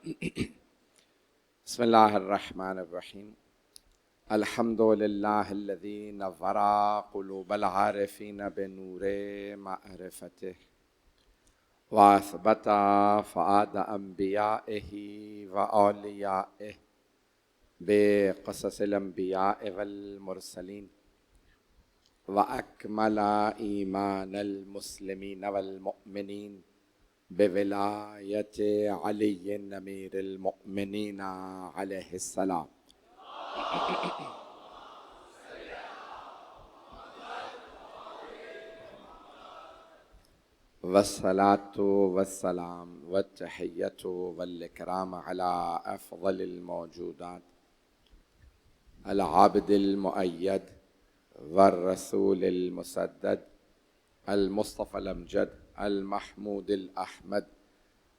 بسم اللہ الرحمن الرحیم الحمد للہ الذی نور قلوب العارفین بنور معرفتہ واثبت فؤاد انبیائہ واولیائہ بقصص الانبیاء والمرسلین واکمل ایمان المسلمین والمؤمنین بولایت علی امیر المؤمنین علیہ السلام. والصلاة والسلام والتحیۃ والاکرام علی افضل الموجودات العابد المؤید والرسول المسدد المصطفى الامجد المحمود الاحمد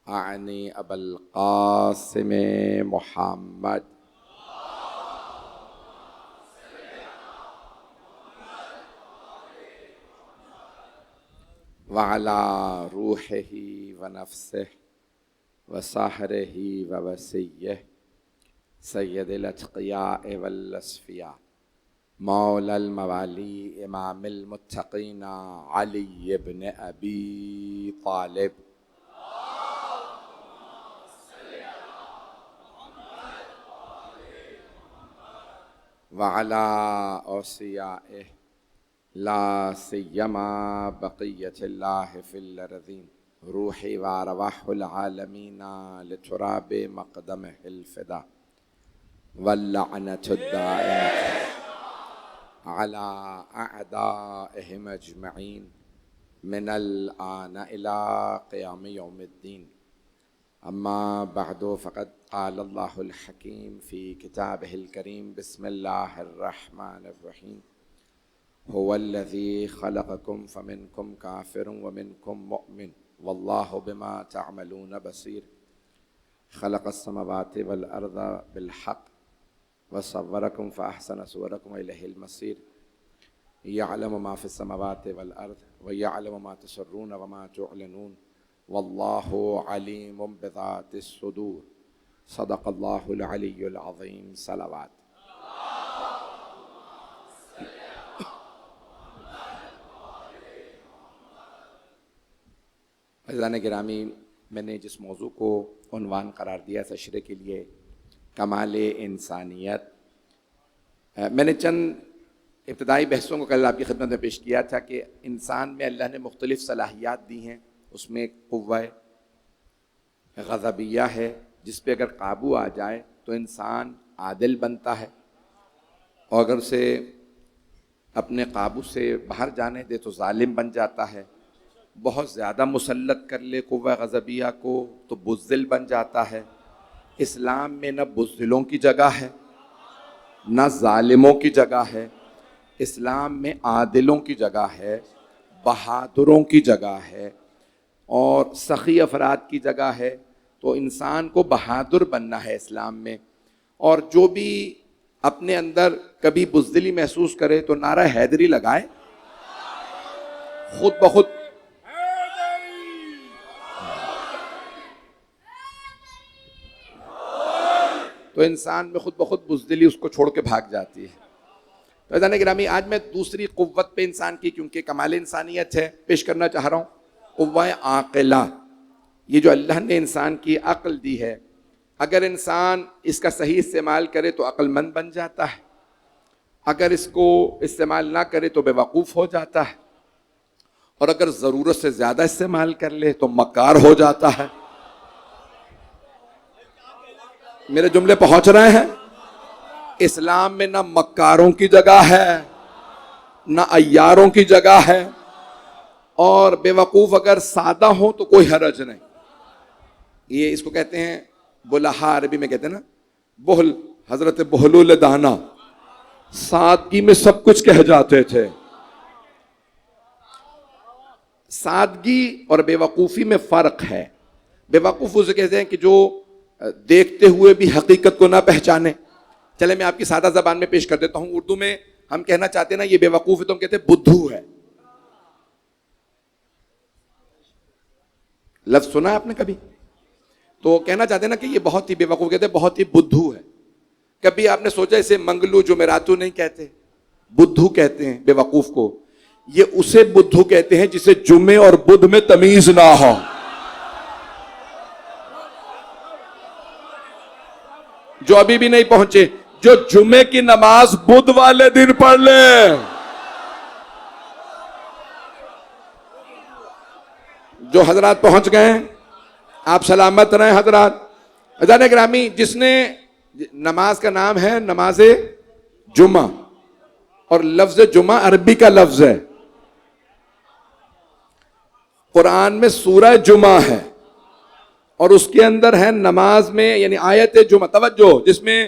اعنی ابا القاسم محمد وعلى روحه ونفسه وسحره ووسيه سید الاتقیاء والاصفیاء مولا الموالی امام المتقین علی ابن ابی طالب وعلی اوصیائہ لا سیما بقیت اللہ فی الارضین روحی وارواح العالمین لتراب مقدمہ الفدا واللعنۃ الدائمۃ على أعدائهم أجمعين من الآن إلى قيام يوم الدين. أما بعد فقد قال الله الحكيم في كتابه الكريم بسم الله الرحمن الرحيم هو الذي خلقكم فمنكم كافر ومنكم مؤمن والله بما تعملون بصير خلق السماوات والأرض بالحق وصوركم فأحسن صوركم وإليه المصير يعلم ما في السماوات والأرض ويعلم ما تسرون وما تعلنون والله عليم بذات الصدور صدق الله العلي العظيم. صلوات. عزیزان گرامی، میں نے جس موضوع کو عنوان قرار دیا تشریح کے لیے کمال انسانیت، میں نے چند ابتدائی بحثوں کو کل آپ کی خدمت میں پیش کیا تھا کہ انسان میں اللہ نے مختلف صلاحیات دی ہیں. اس میں ایک قوہ غضبیہ ہے جس پہ اگر قابو آ جائے تو انسان عادل بنتا ہے، اور اگر اسے اپنے قابو سے باہر جانے دے تو ظالم بن جاتا ہے. بہت زیادہ مسلط کر لے قوہ غضبیہ کو تو بزدل بن جاتا ہے. اسلام میں نہ بزدلوں کی جگہ ہے نہ ظالموں کی جگہ ہے. اسلام میں عادلوں کی جگہ ہے، بہادروں کی جگہ ہے اور سخی افراد کی جگہ ہے. تو انسان کو بہادر بننا ہے اسلام میں. اور جو بھی اپنے اندر کبھی بزدلی محسوس کرے تو نعرہ حیدری لگائے، خود بخود تو انسان میں خود بخود بزدلی اس کو چھوڑ کے بھاگ جاتی ہے. تو عزیزان گرامی، آج میں دوسری قوت پہ انسان کی، کیونکہ کمال انسانیت ہے، پیش کرنا چاہ رہا ہوں. قوہ عاقلہ، یہ جو اللہ نے انسان کی عقل دی ہے، اگر انسان اس کا صحیح استعمال کرے تو عقل مند بن جاتا ہے، اگر اس کو استعمال نہ کرے تو بے وقوف ہو جاتا ہے، اور اگر ضرورت سے زیادہ استعمال کر لے تو مکار ہو جاتا ہے. میرے جملے پہنچ رہے ہیں؟ اسلام میں نہ مکاروں کی جگہ ہے نہ عیاروں کی جگہ ہے، اور بے وقوف اگر سادہ ہو تو کوئی حرج نہیں. یہ اس کو کہتے ہیں بلہا، عربی میں کہتے ہیں نا بہل. حضرت بہلول دانا سادگی میں سب کچھ کہہ جاتے تھے. سادگی اور بے وقوفی میں فرق ہے. بے وقوف اسے کہتے ہیں کہ جو دیکھتے ہوئے بھی حقیقت کو نہ پہچانے. چلے میں آپ کی سادہ زبان میں پیش کر دیتا ہوں. اردو میں ہم کہنا چاہتے ہیں نا یہ بے وقوف ہے تو ہم کہتے ہیں بدھو ہے. لفظ سنا ہے آپ نے کبھی؟ تو کہنا چاہتے ہیں نا کہ یہ بہت ہی بے وقوف، کہتے ہیں بہت ہی بدھو ہے. کبھی آپ نے سوچا اسے منگلو جمعراتو نہیں کہتے، بدھو کہتے ہیں بے وقوف کو. یہ اسے بدھو کہتے ہیں جسے جمعے اور بدھ میں تمیز نہ ہو. جو ابھی بھی نہیں پہنچے، جو جمعے کی نماز بدھ والے دن پڑھ لے. جو حضرات پہنچ گئے آپ سلامت رہیں حضرات. عزیزان گرامی، جس نے نماز کا نام ہے نماز جمعہ، اور لفظ جمعہ عربی کا لفظ ہے. قرآن میں سورہ جمعہ ہے اور اس کے اندر ہے نماز میں یعنی آیت جمعہ. توجہ، جس میں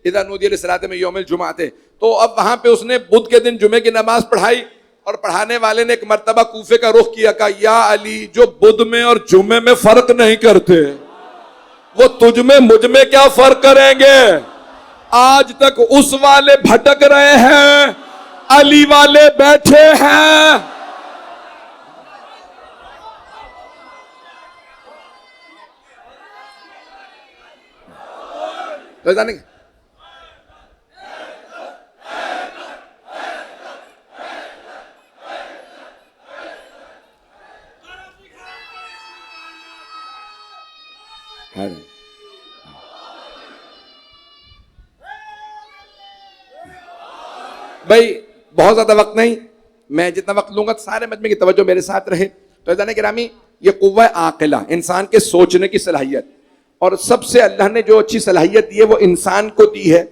اذا نودی للصلاۃ من یوم الجمعہ تھے. تو اب وہاں پہ اس نے بدھ کے دن جمعے کی نماز پڑھائی، اور پڑھانے والے نے ایک مرتبہ کوفے کا رخ کیا، کہا یا علی، جو بدھ میں اور جمعے میں فرق نہیں کرتے وہ تجھ میں مجھ میں کیا فرق کریں گے. آج تک اس والے بھٹک رہے ہیں، علی والے بیٹھے ہیں. تو جانے گے بھائی، بہت زیادہ وقت نہیں، میں جتنا وقت لوں گا سارے مجمع کی توجہ میرے ساتھ رہے. تو عزیزان گرامی، یہ قوہ عاقلہ، انسان کے سوچنے کی صلاحیت، اور سب سے اللہ نے جو اچھی صلاحیت دی ہے وہ انسان کو دی ہے.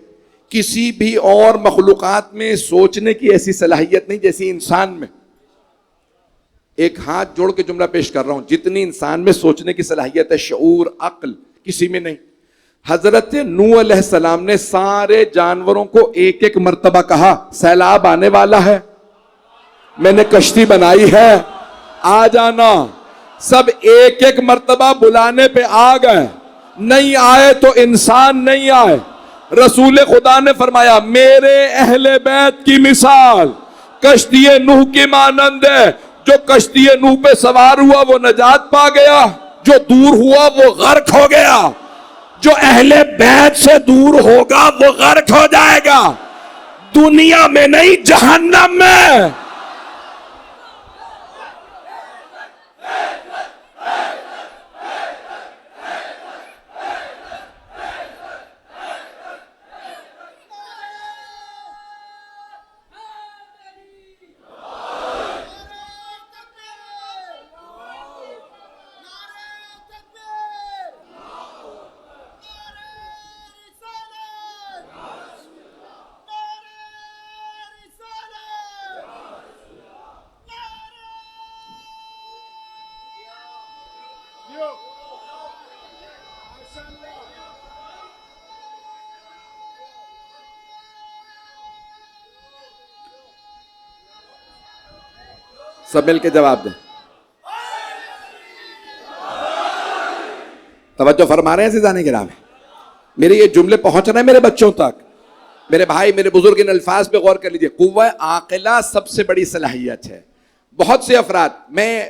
کسی بھی اور مخلوقات میں سوچنے کی ایسی صلاحیت نہیں جیسی انسان میں. ایک ہاتھ جوڑ کے جملہ پیش کر رہا ہوں، جتنی انسان میں سوچنے کی صلاحیت ہے، شعور، عقل، کسی میں نہیں. حضرت نوح علیہ السلام نے سارے جانوروں کو ایک ایک مرتبہ کہا سیلاب آنے والا ہے، میں نے کشتی بنائی ہے، آ جانا. سب ایک ایک مرتبہ بلانے پہ آ گئے. نہیں آئے تو انسان نہیں آئے. رسول خدا نے فرمایا میرے اہل بیت کی مثال کشتی نوح کی مانند ہے. جو کشتی نوح پہ سوار ہوا وہ نجات پا گیا، جو دور ہوا وہ غرق ہو گیا. جو اہل بیت سے دور ہوگا وہ غرق ہو جائے گا. دنیا میں نہیں، جہنم میں. سب مل کے جواب دیں. توجہ فرما رہے ہیں عزیزان گرامی؟ میرے یہ جملے پہنچ رہے ہیں میرے بچوں تک. میرے بھائی، میرے بزرگ، ان الفاظ پہ غور کر لیجئے. قوہ عاقلہ سب سے بڑی صلاحیت ہے. بہت سے افراد، میں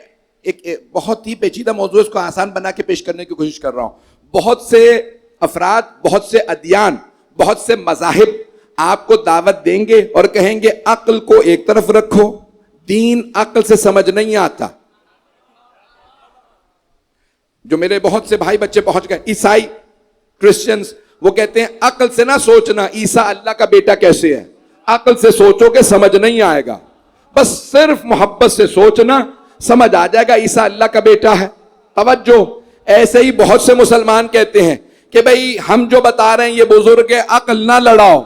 ایک بہت ہی پیچیدہ موضوع اس کو آسان بنا کے پیش کرنے کی کوشش کر رہا ہوں. بہت سے افراد، بہت سے ادیان، بہت سے مذاہب آپ کو دعوت دیں گے اور کہیں گے عقل کو ایک طرف رکھو، دین عقل سے سمجھ نہیں آتا. جو میرے بہت سے بھائی بچے پہنچ گئے، عیسائی، کرسچنز، وہ کہتے ہیں عقل سے نہ سوچنا عیسیٰ اللہ کا بیٹا کیسے ہے. عقل سے سوچو کہ سمجھ نہیں آئے گا، بس صرف محبت سے سوچنا، سمجھ آ جائے گا عیسیٰ اللہ کا بیٹا ہے. توجہ، ایسے ہی بہت سے مسلمان کہتے ہیں کہ بھئی ہم جو بتا رہے ہیں یہ بزرگ ہے، عقل نہ لڑاؤ،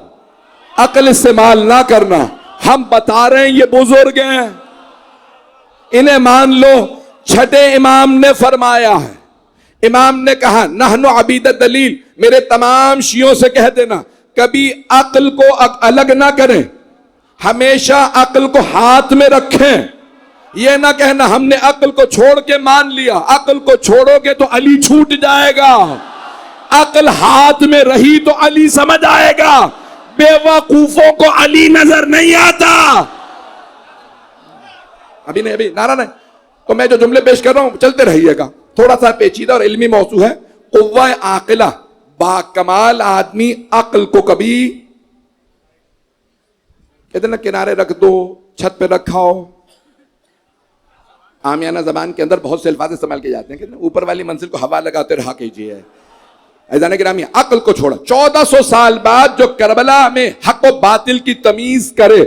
عقل استعمال نہ کرنا، ہم بتا رہے ہیں یہ بزرگ ہیں، انہیں مان لو. چھٹے امام نے فرمایا ہے، امام نے کہا نحن عبید الدلیل. میرے تمام شیعوں سے کہہ دینا کبھی عقل کو الگ نہ کریں، ہمیشہ عقل کو ہاتھ میں رکھیں. یہ نہ کہنا ہم نے عقل کو چھوڑ کے مان لیا. عقل کو چھوڑو گے تو علی چھوٹ جائے گا. عقل ہاتھ میں رہی تو علی سمجھ آئے گا. بے وقوفوں کو علی نظر نہیں آتا. ابھی نہیں، ابھی نعرہ نہیں. تو میں جو جملے پیش کر رہا ہوں چلتے رہیے گا. تھوڑا سا پیچیدہ اور علمی موضوع ہے. قوہ عاقلہ، با کمال آدمی عقل کو کبھی کہتے نا کنارے رکھ دو، چھت پہ رکھاؤ. عامیانہ زبان کے اندر بہت سے الفاظ استعمال کیے جاتے ہیں کہ اوپر والی منزل کو ہوا لگاتے رہا کیجیے. عزیزان گرامی، عقل کو چھوڑا. 1400 سال بعد جو کربلا میں حق و باطل کی تمیز کرے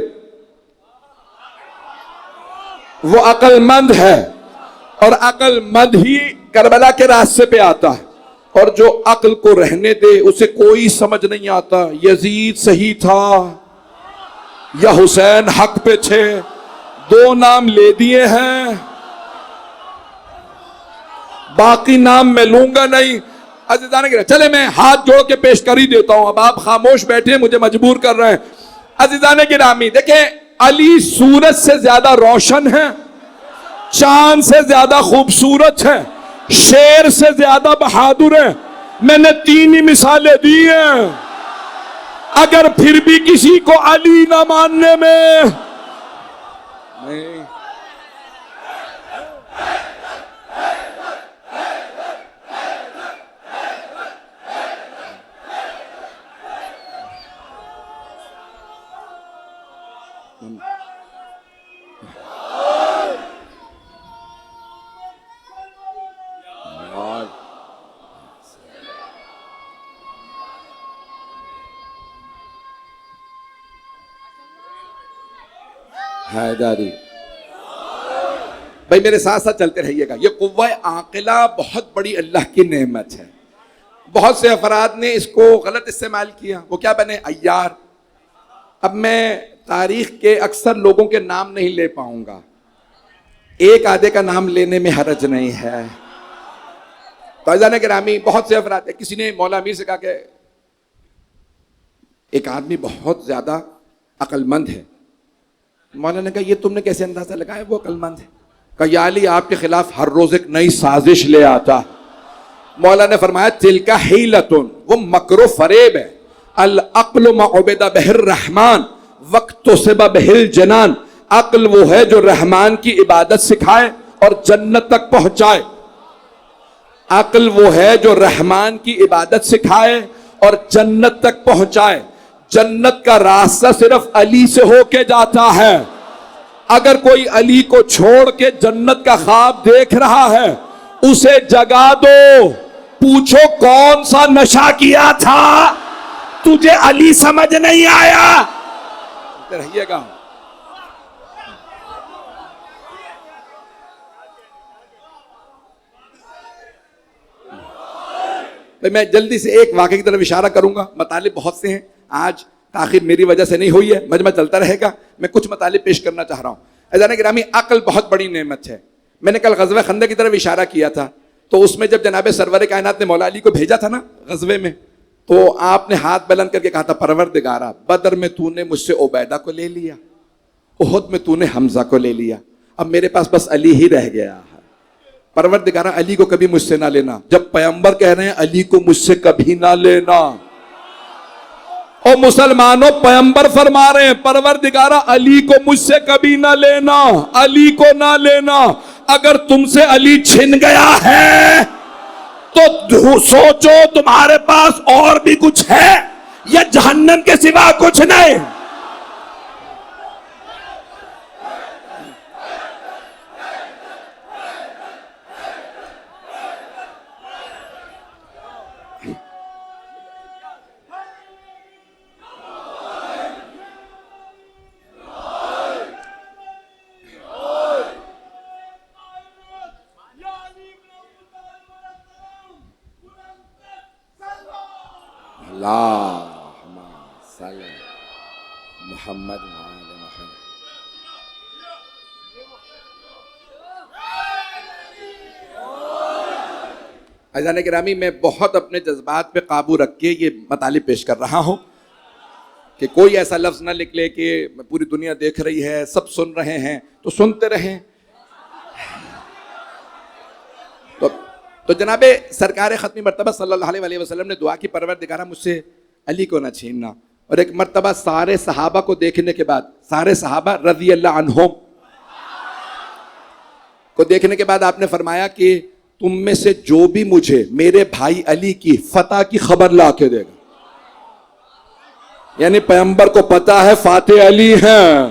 وہ عقل مند ہے، اور عقل مند ہی کربلا کے راستے پہ آتا ہے. اور جو عقل کو رہنے دے اسے کوئی سمجھ نہیں آتا یزید صحیح تھا یا حسین حق پہ تھے، 2 نام لے دیے ہیں، باقی نام میں لوں گا نہیں. عزیزان گرامی، چلے میں ہاتھ جوڑ کے پیش کر ہی دیتا ہوں، اب آپ خاموش بیٹھے مجھے مجبور کر رہے ہیں. عزیزان گرامی دیکھیں، علی سورج سے زیادہ روشن ہے، چاند سے زیادہ خوبصورت ہے، شیر سے زیادہ بہادر ہے. میں نے 3 ہی مثالیں دی ہیں. اگر پھر بھی کسی کو علی نہ ماننے میں نہیں. حیداری بھائی میرے ساتھ ساتھ چلتے رہیے گا. یہ قوہ عاقلہ بہت بڑی اللہ کی نعمت ہے. بہت سے افراد نے اس کو غلط استعمال کیا، وہ کیا بنے؟ عیار. اب میں تاریخ کے اکثر لوگوں کے نام نہیں لے پاؤں گا، ایک آدھے کا نام لینے میں حرج نہیں ہے. تو عزیزان گرامی، بہت سے افراد، کسی نے مولا امیر سے کہا کہ ایک آدمی بہت زیادہ عقل مند ہے. مولانا نے کہا یہ تم نے کیسے اندازہ لگایا وہ عقل مند ہے؟ کہا یا علی آپ کے خلاف ہر روز ایک نئی سازش لے آتا. مولانا نے فرمایا تلک حیلتن، وہ مکر و فریب ہے. العقل ما عبد بہ الرحمن واکتسب بہ الجنان. عقل وہ ہے جو رحمان کی عبادت سکھائے اور جنت تک پہنچائے. عقل وہ ہے جو رحمان کی عبادت سکھائے اور جنت تک پہنچائے. جنت کا راستہ صرف علی سے ہو کے جاتا ہے. اگر کوئی علی کو چھوڑ کے جنت کا خواب دیکھ رہا ہے اسے جگا دو، پوچھو کون سا نشہ کیا تھا تجھے علی سمجھ نہیں آیا؟ رہیے گا. میں جلدی سے ایک واقعے کی طرف اشارہ کروں گا. مطالب بہت سے ہیں، آج تاخیر میری وجہ سے نہیں ہوئی ہے، مجمع چلتا رہے گا. میں کچھ مطالب پیش کرنا چاہ رہا ہوں. عزیزان گرامی، عقل بہت بڑی نعمت ہے. میں نے کل غزوہ خندق کی طرف اشارہ کیا تھا، تو اس میں جب جناب سرور کائنات نے مولا علی کو بھیجا تھا نا غزوے میں، تو آپ نے ہاتھ بلند کر کے کہا تھا پروردگارا، بدر میں تو نے مجھ سے عبیدہ کو لے لیا، احد میں تو نے حمزہ کو لے لیا، اب میرے پاس بس علی ہی رہ گیا ہے. پروردگارا علی کو کبھی مجھ سے نہ لینا. جب پیغمبر کہہ رہے ہیں علی کو مجھ سے کبھی نہ لینا، اور مسلمانوں پیغمبر فرما رہے ہیں پروردگارا علی کو مجھ سے کبھی نہ لینا، علی کو نہ لینا. اگر تم سے علی چھن گیا ہے تو سوچو تمہارے پاس اور بھی کچھ ہے یا جہنم کے سوا کچھ نہیں. اللہم صلی محمد وعلی محمد. عزیزان گرامی، میں بہت اپنے جذبات پہ قابو رکھ کے یہ مطالب پیش کر رہا ہوں کہ کوئی ایسا لفظ نہ نکلے کہ پوری دنیا دیکھ رہی ہے، سب سن رہے ہیں تو سنتے رہیں. تو جناب سرکار ختمی مرتبہ صلی اللہ علیہ وسلم نے دعا کی پروردگارہ مجھ سے علی کو نہ چھیننا. اور ایک مرتبہ سارے صحابہ کو دیکھنے کے بعد، سارے صحابہ رضی اللہ عنہم کو دیکھنے کے بعد آپ نے فرمایا کہ تم میں سے جو بھی مجھے میرے بھائی علی کی فتح کی خبر لا کے دے گا. یعنی پیغمبر کو پتا ہے فاتح علی ہیں،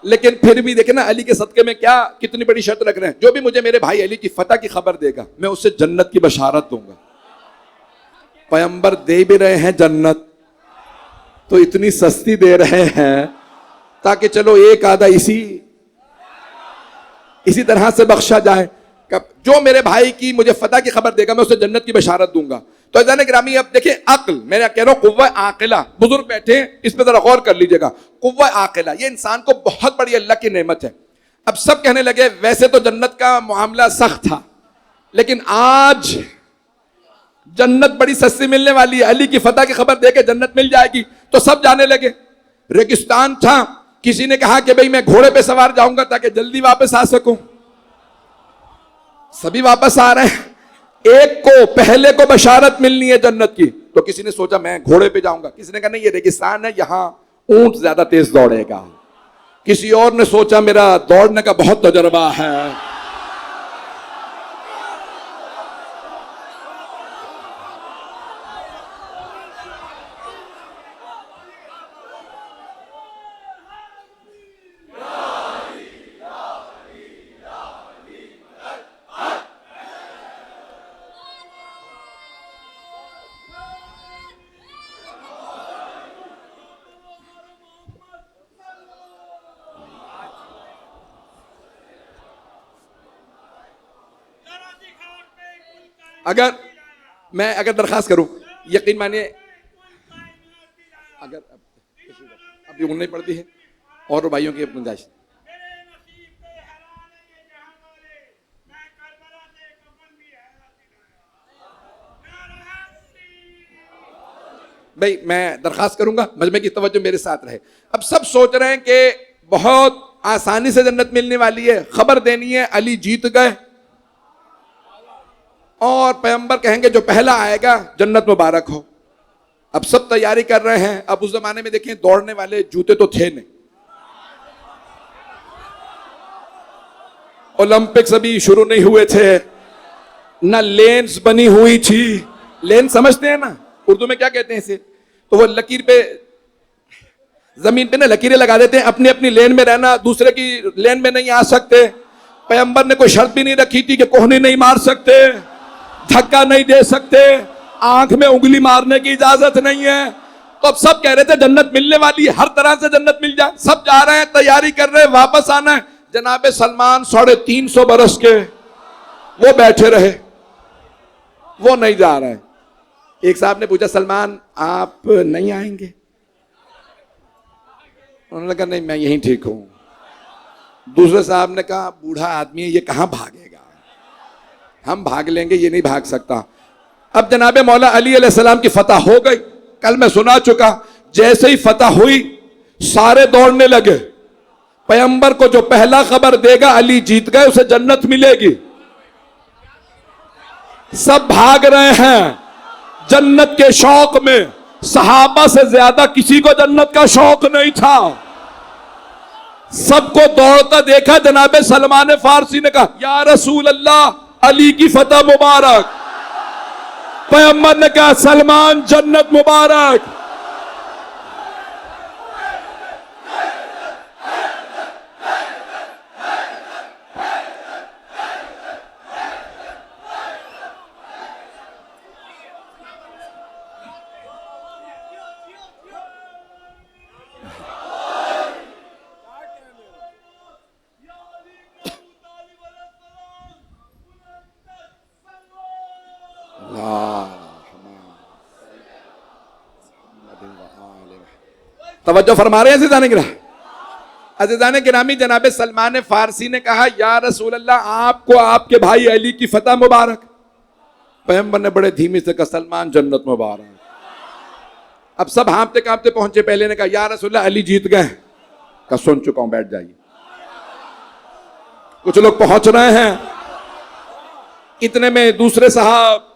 لیکن پھر بھی دیکھیں نا علی کے صدقے میں کیا کتنی بڑی شرط رکھ رہے ہیں. جو بھی مجھے میرے بھائی علی کی فتح کی خبر دے گا میں اسے جنت کی بشارت دوں گا. پیغمبر دے بھی رہے ہیں جنت تو اتنی سستی دے رہے ہیں تاکہ چلو ایک آدھا اسی طرح سے بخشا جائے. جو میرے بھائی کی مجھے فتح کی خبر دے گا میں اسے جنت کی بشارت دوں گا. تو عزیزان گرامی اب دیکھیں عقل، میں کہہ رہا ہوں قوہ عاقلہ، بزرگ بیٹھے اس پہ ذرا غور کر لیجئے گا. قوہ عاقلہ یہ انسان کو بہت بڑی اللہ کی نعمت ہے. اب سب کہنے لگے ویسے تو جنت کا معاملہ سخت تھا لیکن آج جنت بڑی سستی ملنے والی ہے، علی کی فتح کی خبر دے کے جنت مل جائے گی. تو سب جانے لگے. ریگستان تھا، کسی نے کہا کہ بھئی میں گھوڑے پہ سوار جاؤں گا تاکہ جلدی واپس آ سکوں. سبھی واپس آ رہے ہیں، ایک کو پہلے کو بشارت ملنی ہے جنت کی. تو کسی نے سوچا میں گھوڑے پہ جاؤں گا، کسی نے کہا نہیں یہ ریگستان ہے یہاں اونٹ زیادہ تیز دوڑے گا. کسی اور نے سوچا میرا دوڑنے کا بہت تجربہ ہے. اگر درخواست کروں، یقین مانیے اگر ابھی نہیں پڑتی ہے اور بھائیوں کی گنجائش. بھائی میں درخواست کروں گا مجمع کی توجہ میرے ساتھ رہے. اب سب سوچ رہے ہیں کہ بہت آسانی سے جنت ملنے والی ہے، خبر دینی ہے علی جیت گئے اور پیغمبر کہیں گے جو پہلا آئے گا جنت مبارک ہو. اب سب تیاری کر رہے ہیں. اب اس زمانے میں دیکھیں دوڑنے والے جوتے تو تھے نہیں، اولمپکس ابھی شروع نہیں ہوئے تھے، نہ لینز بنی ہوئی تھی. لین سمجھتے ہیں نا اردو میں کیا کہتے ہیں اسے؟ تو وہ لکیر پہ زمین پہ نا لکیریں لگا دیتے ہیں، اپنی اپنی لین میں رہنا، دوسرے کی لین میں نہیں آ سکتے. پیغمبر نے کوئی شرط بھی نہیں رکھی تھی کہ کوہنی نہیں مار سکتے، دھکا نہیں دے سکتے، آنکھ میں انگلی مارنے کی اجازت نہیں ہے. تو اب سب کہہ رہے تھے جنت ملنے والی ہے، ہر طرح سے جنت مل جائے. سب جا رہے ہیں، تیاری کر رہے ہیں، واپس آنا ہے. جناب سلمان 350 برس کے وہ بیٹھے رہے، وہ نہیں جا رہے. ایک صاحب نے پوچھا سلمان آپ نہیں آئیں گے؟ انہوں نے کہا نہیں میں یہیں ٹھیک ہوں. دوسرے صاحب نے کہا بوڑھا آدمی ہے یہ کہاں بھاگے گا، ہم بھاگ لیں گے، یہ نہیں بھاگ سکتا. اب جناب مولا علی علیہ السلام کی فتح ہو گئی. کل میں سنا چکا، جیسے ہی فتح ہوئی سارے دوڑنے لگے. پیغمبر کو جو پہلا خبر دے گا علی جیت گئے اسے جنت ملے گی. سب بھاگ رہے ہیں جنت کے شوق میں. صحابہ سے زیادہ کسی کو جنت کا شوق نہیں تھا. سب کو دوڑتا دیکھا. جناب سلمان فارسی نے کہا یا رسول اللہ علی کی فتح مبارک. پیغمبر نے کہا سلمان جنت مبارک. توجہ فرما رہے ہیں عزیزان گرامی. عزیزان گرامی جناب سلمان فارسی نے کہا یا رسول اللہ آپ کو آپ کے بھائی علی کی فتح مبارک. پیغمبر نے بڑے دھیمی سے کہا سلمان جنت مبارک. اب سب ہانپتے کانپتے پہنچے. پہلے نے کہا یا رسول اللہ علی جیت گئے. کہا سن چکا ہوں بیٹھ جائیے. کچھ لوگ پہنچ رہے ہیں. اتنے میں دوسرے صاحب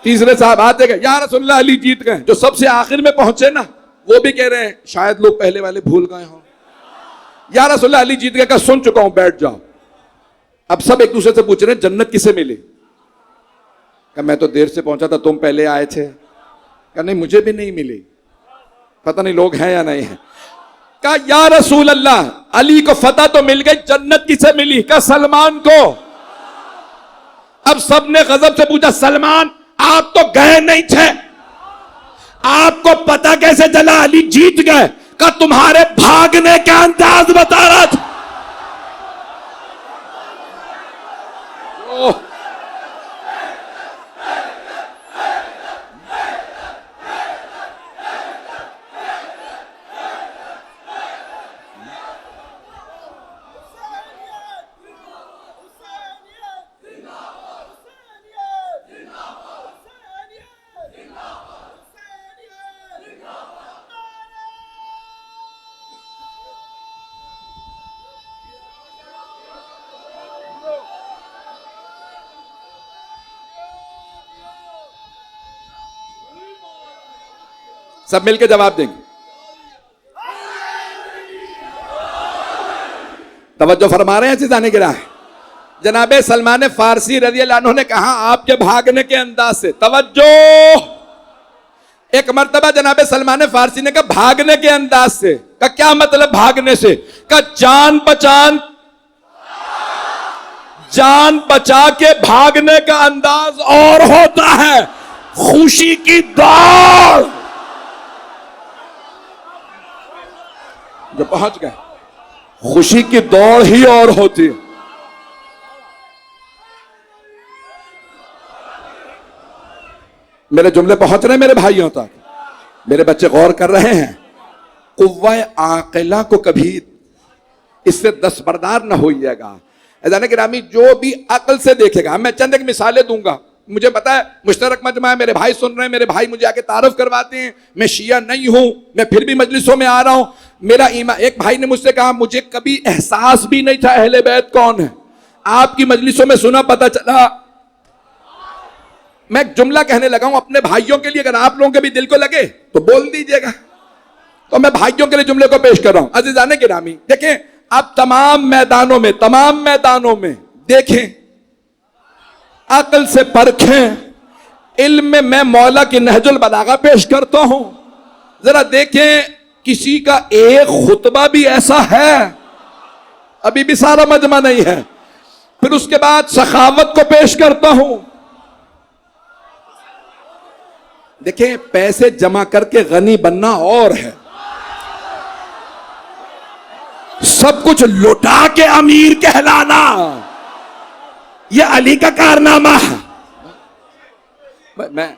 تیسرے صاحب آتے گئے یا رسول اللہ علی جیت گئے. جو سب سے آخر میں پہنچے نا وہ بھی کہہ رہے ہیں شاید لوگ پہلے والے بھول گئے ہوں. یا رسول اللہ علی جیت گئے. کہا سن چکا ہوں بیٹھ جاؤ. اب سب ایک دوسرے سے پوچھ رہے ہیں جنت کسے ملی؟ کہ میں تو دیر سے پہنچا تھا، تم پہلے آئے تھے. کہ نہیں مجھے بھی نہیں ملی، پتہ نہیں لوگ ہیں یا نہیں ہیں. کہا یا رسول اللہ علی کو فتح تو مل گئی، جنت کسے ملی؟ کہا سلمان کو. اب سب نے غضب سے پوچھا سلمان آپ تو گئے نہیں تھے، آپ کو پتہ کیسے چلا علی جیت گئے؟ کہا تمہارے بھاگنے کا انداز بتا رہا تھا. سب مل کے جواب دیں گے. توجہ فرما رہے ہیں عزیزان گراہ. جناب سلمان فارسی رضی اللہ عنہ نے کہا آپ کے بھاگنے کے انداز سے. توجہ، ایک مرتبہ جناب سلمان فارسی نے کہا بھاگنے کے انداز سے. کہا کیا مطلب بھاگنے سے؟ کہا جان بچا کے بھاگنے کا انداز اور ہوتا ہے، خوشی کی دوڑ. جو پہنچ گئے خوشی کی دوڑ ہی اور ہوتی ہے. میرے جملے پہنچ رہے ہیں میرے بھائیوں تک، میرے بچے غور کر رہے ہیں. قوہ عاقلہ کو کبھی اس سے دستبردار نہ ہوئیے گا. عزیزان گرامی جو بھی عقل سے دیکھے گا، میں چند ایک مثالیں دوں گا. مجھے پتا ہے مشترک مجمع ہے، میرے بھائی سن رہے ہیں، میرے بھائی مجھے آکے تعارف کرواتے ہیں. میں شیعہ نہیں ہوں، میں پھر بھی مجلسوں میں آ رہا ہوں. میرا ایمان، ایک بھائی نے مجھ سے کہا مجھے کبھی احساس بھی نہیں تھا اہل بیت کون ہے، آپ کی مجلسوں میں سنا پتا چلا. میں ایک جملہ کہنے لگا ہوں اپنے بھائیوں کے لیے، اگر آپ لوگوں کے بھی دل کو لگے تو بول دیجئے گا. تو میں بھائیوں کے لیے جملے کو پیش کر رہا ہوں. عزیزان گرامی دیکھیں، آپ تمام میدانوں میں دیکھیں، عقل سے پرکھیں. علم میں مولا کی نہج البلاغہ پیش کرتا ہوں. ذرا دیکھیں کسی کا ایک خطبہ بھی ایسا ہے، ابھی بھی سارا مجمع نہیں ہے. پھر اس کے بعد سخاوت کو پیش کرتا ہوں. دیکھیں پیسے جمع کر کے غنی بننا اور ہے، سب کچھ لٹا کے امیر کہلانا یہ علی کا کارنامہ ہے. میں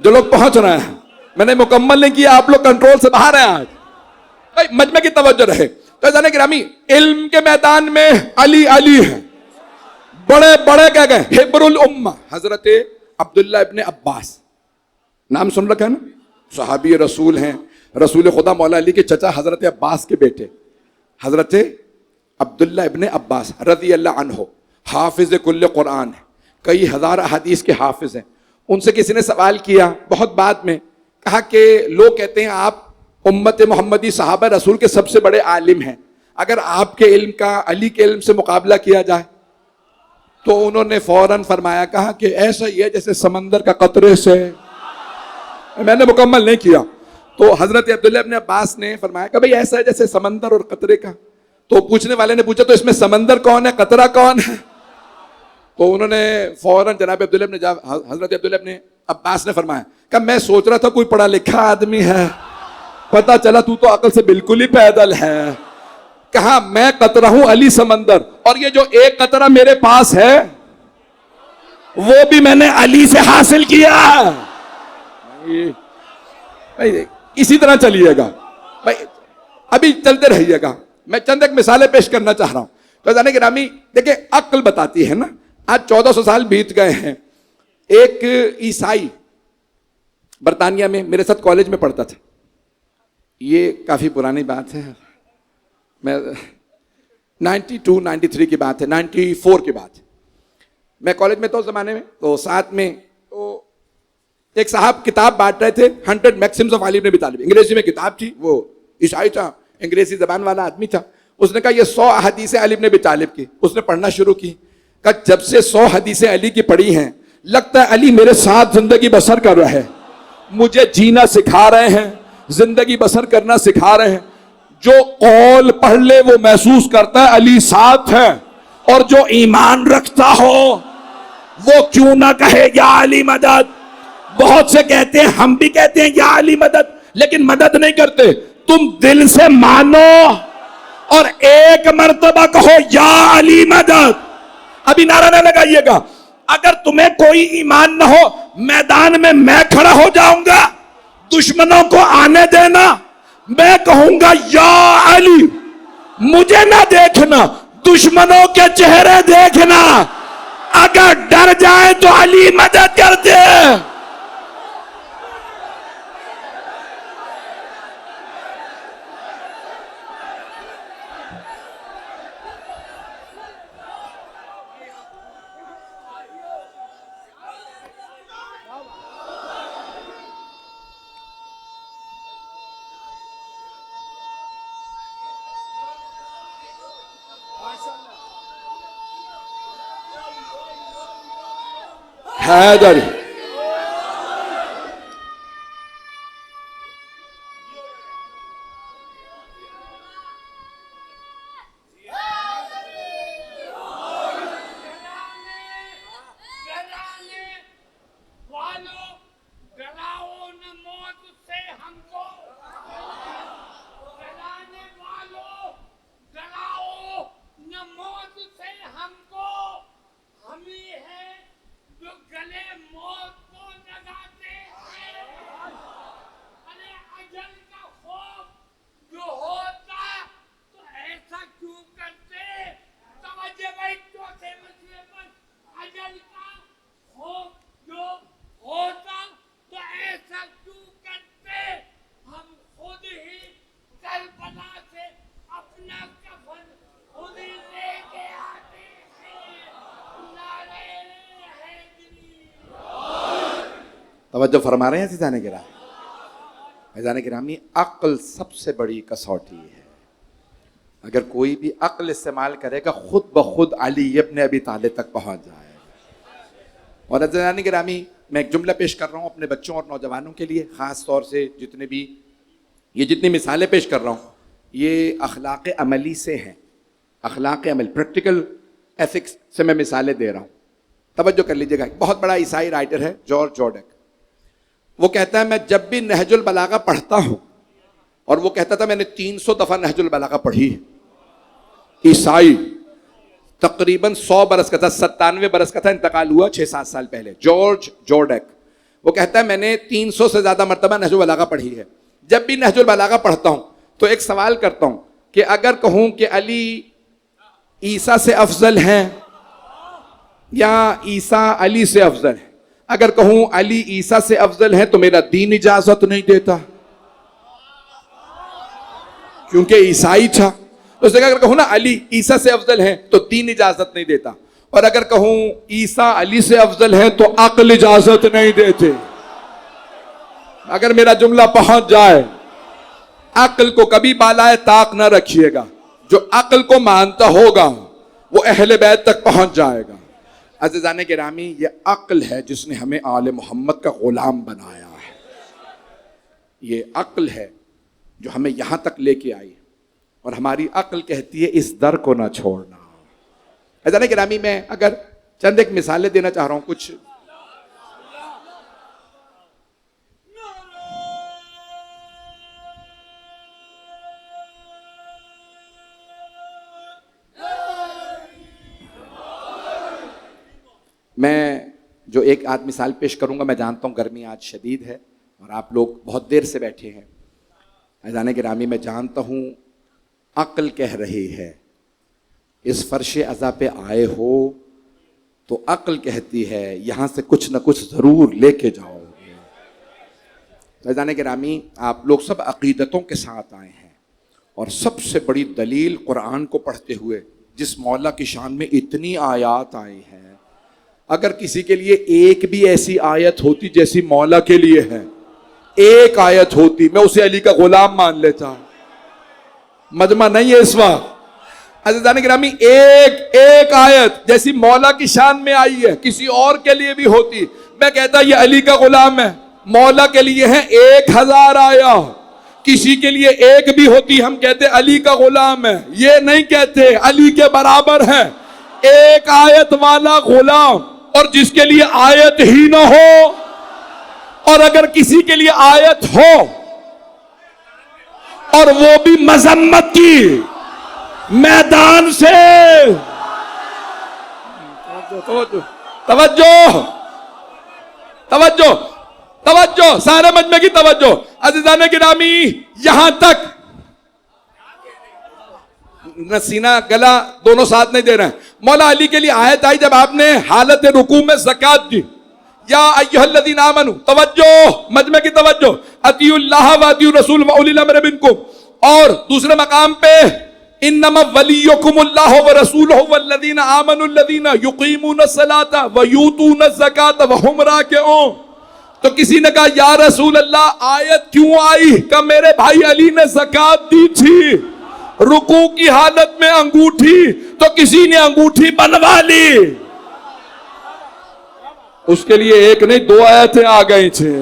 جو لوگ پہنچ رہے ہیں، میں نے مکمل نہیں کیا، آپ لوگ کنٹرول سے باہر ہیں. آج مجمع کی توجہ رہے. تو عزیزان گرامی علم کے میدان میں علی ہے. بڑے کہہ گئے حبر الامہ حضرت عبداللہ ابن عباس، نام سن رکھا ہے نا، صحابی رسول ہیں. رسول خدا مولا علی کے چچا حضرت عباس کے بیٹے حضرت عبداللہ ابن عباس رضی اللہ عنہ حافظ کل قرآن ہے، کئی ہزار احادیث کے حافظ ہیں. ان سے کسی نے سوال کیا بہت بعد میں، کہا کہ لوگ کہتے ہیں آپ امت محمدی صحابہ رسول کے سب سے بڑے عالم ہیں، اگر آپ کے علم کا علی کے علم سے مقابلہ کیا جائے؟ تو انہوں نے فوراً فرمایا، کہا کہ ایسا ہی ہے جیسے سمندر کا قطرے سے. میں نے مکمل نہیں کیا. تو حضرت عبداللہ ابن عباس نے فرمایا کہ بھئی ایسا ہے جیسے سمندر اور قطرے کا. تو پوچھنے والے نے پوچھا تو اس میں سمندر کون ہے، قطرہ کون ہے؟ تو انہوں نے فوراً جناب حضرت عبداللہ ابن عباس نے فرمایا کہ میں سوچ رہا تھا کوئی پڑھا لکھا آدمی ہے، پتا چلا تو عقل سے بالکل ہی پیدل ہے. کہا میں قطرہ ہوں، علی سمندر، اور یہ جو ایک قطرہ میرے پاس ہے وہ بھی میں نے علی سے حاصل کیا. اسی طرح چلیے گا بھائی، ابھی چلتے رہیے گا. میں چند ایک مثالیں پیش کرنا چاہ رہا ہوں. تو جانے گرامی دیکھیں عقل بتاتی ہے نا. آج 1400 سال بیت گئے ہیں. ایک عیسائی برطانیہ میں میرے ساتھ کالج میں پڑھتا تھا. یہ کافی پرانی بات ہے، میں 92 93 کی بات ہے، 94 کی بات ہے. میں کالج میں تو اس زمانے میں، تو ساتھ میں تو ایک صاحب کتاب بانٹ رہے تھے 100 میکسمز آف علی ابن ابی طالب. انگریزی میں کتاب تھی، وہ عیسائی تھا، انگریزی زبان والا آدمی تھا. اس نے کہا یہ 100 احادیث علی ابن ابی طالب کی. اس نے پڑھنا شروع کی. کہ جب سے 100 حدیثیں علی کی پڑھی ہیں لگتا ہے علی میرے ساتھ زندگی بسر کر رہے ہیں، مجھے جینا سکھا رہے ہیں، زندگی بسر کرنا سکھا رہے ہیں. جو قول پڑھ لے وہ محسوس کرتا ہے علی ساتھ ہے، اور جو ایمان رکھتا ہو وہ کیوں نہ کہے یا علی مدد. بہت سے کہتے ہیں، ہم بھی کہتے ہیں یا علی مدد، لیکن مدد نہیں کرتے. تم دل سے مانو اور ایک مرتبہ کہو یا علی مدد. ابھی نعرہ نہ لگائیے گا. اگر تمہیں کوئی ایمان نہ ہو، میدان میں کھڑا ہو جاؤں گا، دشمنوں کو آنے دینا، میں کہوں گا یا علی. مجھے نہ دیکھنا، دشمنوں کے چہرے دیکھنا. اگر ڈر جائے تو علی مدد کرتے. حیدر توجہ فرما رہے ہیں عزیزان گرامی. عزیزان گرامی، عقل سب سے بڑی کسوٹی ہے. اگر کوئی بھی عقل استعمال کرے گا خود بخود علی ابن ابی طالب تک پہنچ جائے گا. اور عزیزان گرامی، میں ایک جملہ پیش کر رہا ہوں اپنے بچوں اور نوجوانوں کے لیے، خاص طور سے جتنی مثالیں پیش کر رہا ہوں یہ اخلاق عملی سے ہیں. اخلاق عمل، پریکٹیکل ایتھکس سے میں مثالیں دے رہا ہوں. توجہ کر لیجیے گا. بہت بڑا عیسائی رائٹر ہے جارج جورڈیک. وہ کہتا ہے میں جب بھی نہج البلاغہ پڑھتا ہوں، اور وہ کہتا تھا میں نے 300 دفعہ نہج البلاغہ پڑھی ہے. عیسائی تقریباً 100 برس کا تھا، 97 برس کا تھا، انتقال ہوا 6-7 سال پہلے. جارج جورڈیک وہ کہتا ہے میں نے 300 سے زیادہ مرتبہ نہج البلاغہ پڑھی ہے. جب بھی نہج البلاغہ پڑھتا ہوں تو ایک سوال کرتا ہوں کہ اگر کہوں کہ علی عیسیٰ سے افضل ہیں یا عیسیٰ علی سے افضل ہے، اگر کہوں علی عیسیٰ سے افضل ہے تو میرا دین اجازت نہیں دیتا کیونکہ عیسائی تھا. اس جگہ اگر کہوں نا علی عیسیٰ سے افضل ہے تو دین اجازت نہیں دیتا، اور اگر کہوں عیسیٰ علی سے افضل ہے تو عقل اجازت نہیں دیتے. اگر میرا جملہ پہنچ جائے، عقل کو کبھی بالائے طاق نہ رکھیے گا. جو عقل کو مانتا ہوگا وہ اہل بیت تک پہنچ جائے گا. عزیزان گرامی، یہ عقل ہے جس نے ہمیں آل محمد کا غلام بنایا ہے. یہ عقل ہے جو ہمیں یہاں تک لے کے آئی، اور ہماری عقل کہتی ہے اس در کو نہ چھوڑنا. عزیزان گرامی، میں اگر چند ایک مثالیں دینا چاہ رہا ہوں. کچھ میں جو ایک آدھ مثال پیش کروں گا. میں جانتا ہوں گرمی آج شدید ہے اور آپ لوگ بہت دیر سے بیٹھے ہیں. عزیزان گرامی، میں جانتا ہوں عقل کہہ رہی ہے اس فرش عزا پہ آئے ہو تو عقل کہتی ہے یہاں سے کچھ نہ کچھ ضرور لے کے جاؤ گے. عزیزان گرامی، آپ لوگ سب عقیدتوں کے ساتھ آئے ہیں، اور سب سے بڑی دلیل قرآن کو پڑھتے ہوئے جس مولا کی شان میں اتنی آیات آئی ہیں. اگر کسی کے لیے ایک بھی ایسی آیت ہوتی جیسی مولا کے لیے ہے، ایک آیت ہوتی، میں اسے علی کا غلام مان لیتا. مجمع نہیں ہے اس وقت. عزیزان گرامی ایک آیت جیسی مولا کی شان میں آئی ہے کسی اور کے لیے بھی ہوتی، میں کہتا یہ علی کا غلام ہے، مولا کے لیے ہے 1000 آیا، کسی کے لیے ایک بھی ہوتی ہم کہتے علی کا غلام ہے، یہ نہیں کہتے علی کے برابر ہے، ایک آیت والا غلام، اور جس کے لیے آیت ہی نہ ہو، اور اگر کسی کے لیے آیت ہو اور وہ بھی مذمت کی میدان سے، توجہ سارے مجمع کی توجہ، عزیزان گرامی یہاں تک نہ سینہ گلا دونوں ساتھ نہیں دے رہے ہیں، مولا علی کے لیے آیت آئی جب آپ نے حالت رکوع میں زکات دی، یا ایھا الذین آمنوا، توجہ مجمع کی توجہ، اطیعوا اللہ و اطیعوا الرسول و اولی الامر منکم، اور دوسرے مقام پہ انما ولیکم اللہ ورسولہ والذین آمنوا الذین یقیمون الصلاۃ ویؤتون الزکاۃ وہم راکعون، تو کسی نے کہا یا رسول اللہ آیت کیوں آئی؟ کہ میرے بھائی علی نے زکات دی تھی رکوع کی حالت میں انگوٹھی، تو کسی نے انگوٹھی بنوا لی، اس کے لیے ایک نہیں 2 آیتیں آ گئی تھے،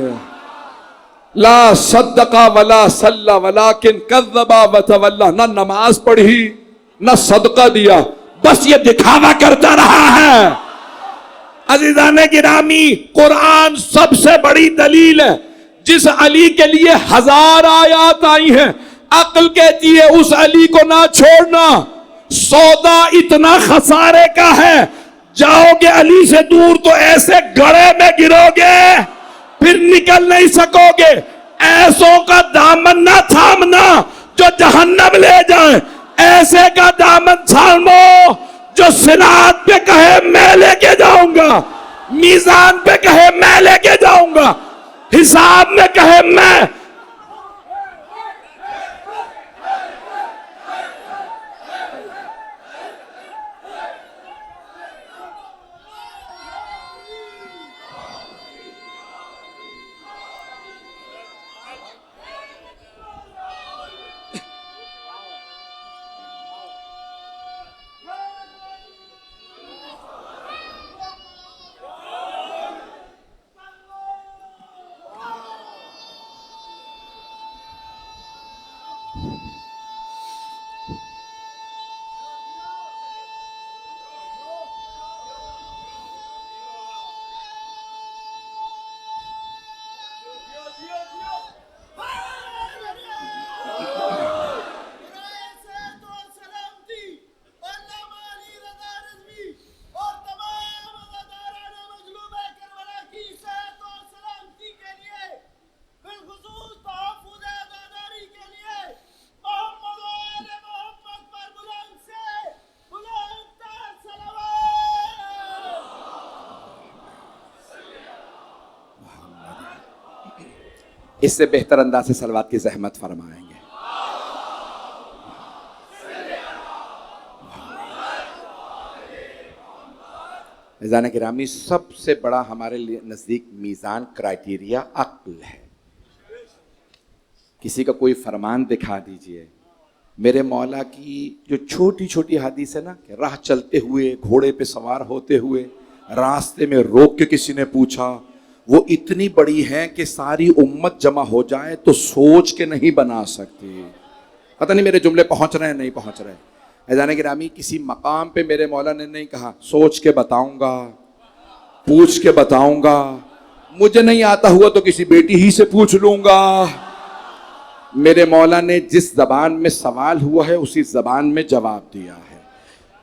لا صدقا ولا صلی ولکن کذبا وتولا، نہ نماز پڑھی نہ صدقہ دیا، بس یہ دکھاوا کرتا رہا ہے۔ عزیزان گرامی قرآن سب سے بڑی دلیل ہے، جس علی کے لیے 1000 آیات آئی ہیں، عقل کہتی ہے اس علی کو نہ چھوڑنا، سودا اتنا خسارے کا ہے، جاؤ گے علی سے دور تو ایسے گڑھے میں گرو گے پھر نکل نہیں سکو گے، ایسوں کا دامن نہ تھامنا جو جہنم لے جائیں، ایسے کا دامن تھامو جو صراط پہ کہے میں لے کے جاؤں گا، میزان پہ کہے میں لے کے جاؤں گا، حساب میں کہے میں۔ اس سے بہتر انداز سے صلوات کی زحمت فرمائیں گے۔ عزیزان گرامی سب سے بڑا ہمارے لیے نزدیک میزان کرائیٹیریا عقل ہے۔ کسی کا کوئی فرمان دکھا دیجئے، میرے مولا کی جو چھوٹی چھوٹی حدیث ہے نا کہ راہ چلتے ہوئے گھوڑے پہ سوار ہوتے ہوئے راستے میں روک کے کسی نے پوچھا، وہ اتنی بڑی ہے کہ ساری امت جمع ہو جائے تو سوچ کے نہیں بنا سکتی۔ پتہ نہیں میرے جملے پہنچ رہے ہیں نہیں پہنچ رہے۔ عزیزان گرامی کسی مقام پہ میرے مولا نے نہیں کہا سوچ کے بتاؤں گا، پوچھ کے بتاؤں گا، مجھے نہیں آتا ہوا تو کسی بیٹی ہی سے پوچھ لوں گا۔ میرے مولا نے جس زبان میں سوال ہوا ہے اسی زبان میں جواب دیا ہے،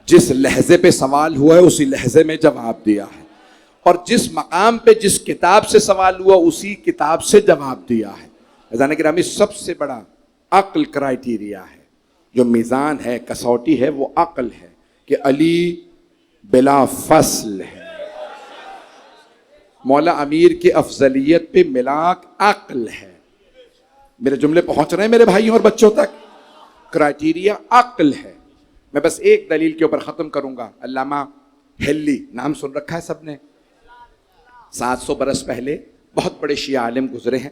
جس لہجے پہ سوال ہوا ہے اسی لہجے میں جواب دیا ہے، اور جس مقام پہ جس کتاب سے سوال ہوا اسی کتاب سے جواب دیا ہے۔ عزیزان گرامی سب سے بڑا عقل کرائیٹیریا ہے، جو میزان ہے کسوٹی ہے وہ عقل ہے کہ علی بلا فصل ہے۔ مولا امیر کی افضلیت پہ ملاک عقل ہے۔ میرے جملے پہنچ رہے ہیں میرے بھائیوں اور بچوں تک؟ کرائیٹیریا عقل ہے۔ میں بس ایک دلیل کے اوپر ختم کروں گا۔ علامہ ہلی نام سن رکھا ہے سب نے؟ 700 برس پہلے بہت بڑے شیعہ عالم گزرے ہیں،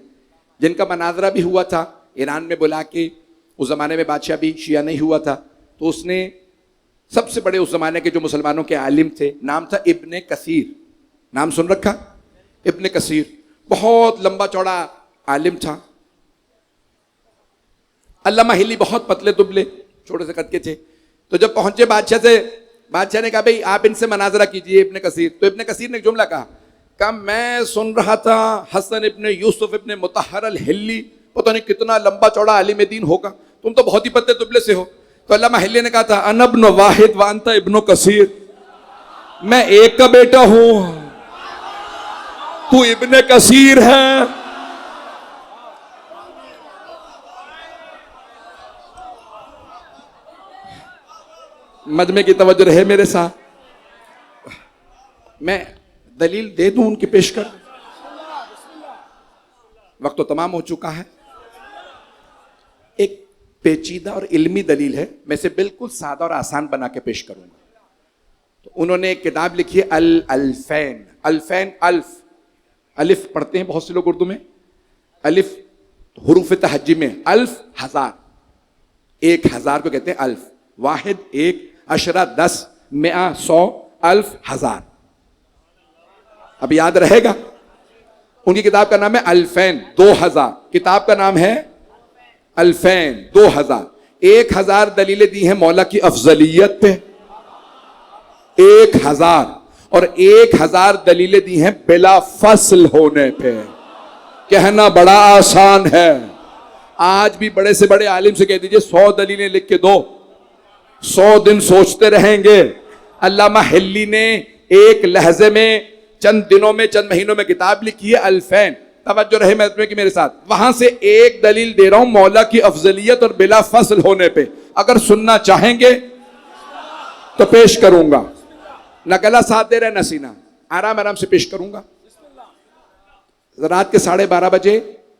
جن کا مناظرہ بھی ہوا تھا ایران میں بلا کے۔ اس زمانے میں بادشاہ بھی شیعہ نہیں ہوا تھا، تو اس نے سب سے بڑے اس زمانے کے جو مسلمانوں کے عالم تھے، نام تھا ابن کثیر. نام سن رکھا؟ ابن کثیر. بہت لمبا چوڑا عالم تھا. علامہ ہلی بہت پتلے دبلے چھوٹے سے قد کے تھے. تو جب پہنچے بادشاہ سے، بادشاہ نے کہا بھئی آپ ان سے مناظرہ کیجئے ابن کثیر. تو ابن کثیر نے ایک جملہ کہا میں سن رہا تھا حسن ابن یوسف ابن مطہر الحلی پتہ نہیں کتنا لمبا چوڑا عالم دین ہوگا، تم تو بہت ہی پتلے دبلے سے ہو. تو علامہ ہلی نے کہا تھا انا ابن واحد وانتا ابن کثیر، میں ایک کا بیٹا ہوں، تو ابن کثیر ہے. مجمع کی توجہ رہے میرے ساتھ. میں دلیل دے دوں ان کی پیش کر. وقت تو تمام ہو چکا ہے. ایک پیچیدہ اور علمی دلیل ہے، میں اسے بالکل سادہ اور آسان بنا کے پیش کروں گا. تو انہوں نے ایک کتاب لکھی ہے الفین. الفین الف، الف پڑھتے ہیں بہت سے لوگ اردو میں، الف حروف تہجی میں، الف ہزار، ایک ہزار کو کہتے ہیں الف. واحد ایک، عشرہ دس، مئہ سو، الف ہزار. اب یاد رہے گا. ان کی کتاب کا نام ہے الفین، 2000. کتاب کا نام ہے الفین 2000. 1000 دلیلیں دی ہیں مولا کی افضلیت پہ، 1000، اور 1000 دلیلیں دی ہیں بلا فصل ہونے پہ. کہنا بڑا آسان ہے. آج بھی بڑے سے بڑے عالم سے کہہ دیجئے 100 دلیلیں لکھ کے دو، 100 دن سوچتے رہیں گے. علامہ ہلی نے ایک لہجے میں، چند دنوں میں، چند مہینوں میں کتاب لکھی ہے الفین. توجہ رہے میں کہ میرے ساتھ، وہاں سے ایک دلیل دے رہا ہوں مولا کی افضلیت اور بلا فصل ہونے پہ. اگر سننا چاہیں گے تو پیش کروں گا، نہ گلا ساتھ دے رہے نہ سینہ، آرام آرام سے پیش کروں گا. رات کے 12:30 بجے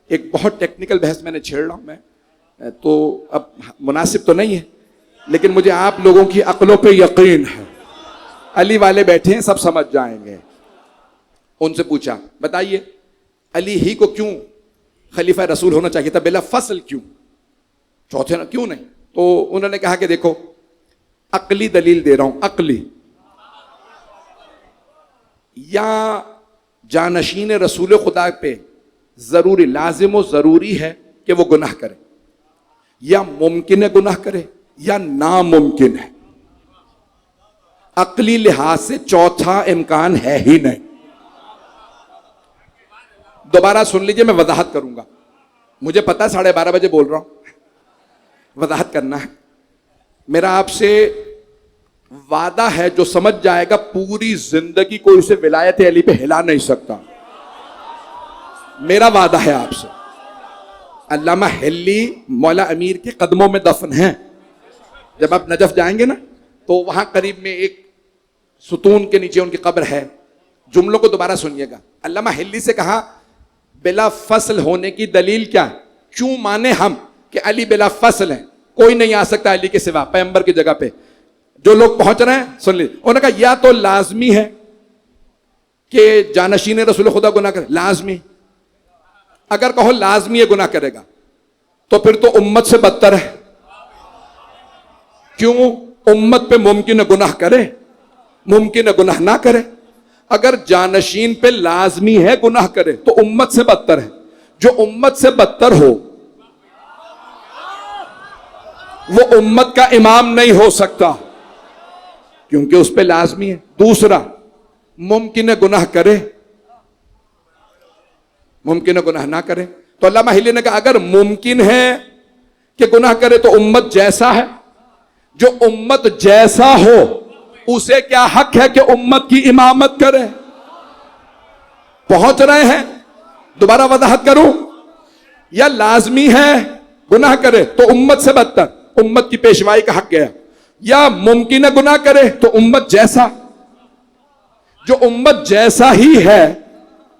ایک بہت ٹیکنیکل بحث میں نے چھیڑ رہا ہوں میں، تو اب مناسب تو نہیں ہے، لیکن مجھے آپ لوگوں کی عقلوں پہ یقین ہے. علی والے بیٹھے ہیں، سب سمجھ جائیں گے. ان سے پوچھا بتائیے علی ہی کو کیوں خلیفہ رسول ہونا چاہیے تھا، بلا فصل کیوں، چوتھے کیوں نہیں؟ تو انہوں نے کہا کہ دیکھو عقلی دلیل دے رہا ہوں، عقلی. یا جانشین رسول خدا پہ ضروری، لازم و ضروری ہے کہ وہ گناہ کرے، یا ممکن ہے گناہ کرے، یا ناممکن ہے. عقلی لحاظ سے چوتھا امکان ہے ہی نہیں. دوبارہ سن لیجئے، میں وضاحت کروں گا. مجھے پتا 12:30 بجے بول رہا ہوں، وضاحت کرنا ہے. میرا آپ سے وعدہ ہے، جو سمجھ جائے گا پوری زندگی کو اسے ولایت علی پہ ہلا نہیں سکتا. میرا وعدہ ہے آپ سے. علامہ ہلی مولا امیر کے قدموں میں دفن ہیں. جب آپ نجف جائیں گے نا تو وہاں قریب میں ایک ستون کے نیچے ان کی قبر ہے. جملوں کو دوبارہ سنیے گا. علامہ ہلی سے کہا بلا فصل ہونے کی دلیل کیا ہے؟ کیوں مانے ہم کہ علی بلا فصل ہیں، کوئی نہیں آ سکتا علی کے سوا پیغمبر کی جگہ پہ. جو لوگ پہنچ رہے ہیں سن لیجیے. انہوں نے کہا یا تو لازمی ہے کہ جانشین رسول خدا گناہ کرے، لازمی. اگر کہو لازمی ہے گناہ کرے گا تو پھر تو امت سے بدتر ہے. کیوں؟ امت پہ ممکن ہے گناہ کرے، ممکن ہے گناہ نہ کرے. اگر جانشین پہ لازمی ہے گناہ کرے تو امت سے بدتر ہے. جو امت سے بدتر ہو وہ امت کا امام نہیں ہو سکتا، کیونکہ اس پہ لازمی ہے. دوسرا، ممکن ہے گناہ کرے، ممکن ہے گناہ نہ کرے. تو علامہ ہلی نے کہا اگر ممکن ہے کہ گناہ کرے تو امت جیسا ہے. جو امت جیسا ہو اسے کیا حق ہے کہ امت کی امامت کرے؟ پہنچ رہے ہیں؟ دوبارہ وضاحت کروں. یا لازمی ہے گناہ کرے تو امت سے بدتر، امت کی پیشوائی کا حق گیا. یا ممکن ہے گناہ کرے تو امت جیسا. جو امت جیسا ہی ہے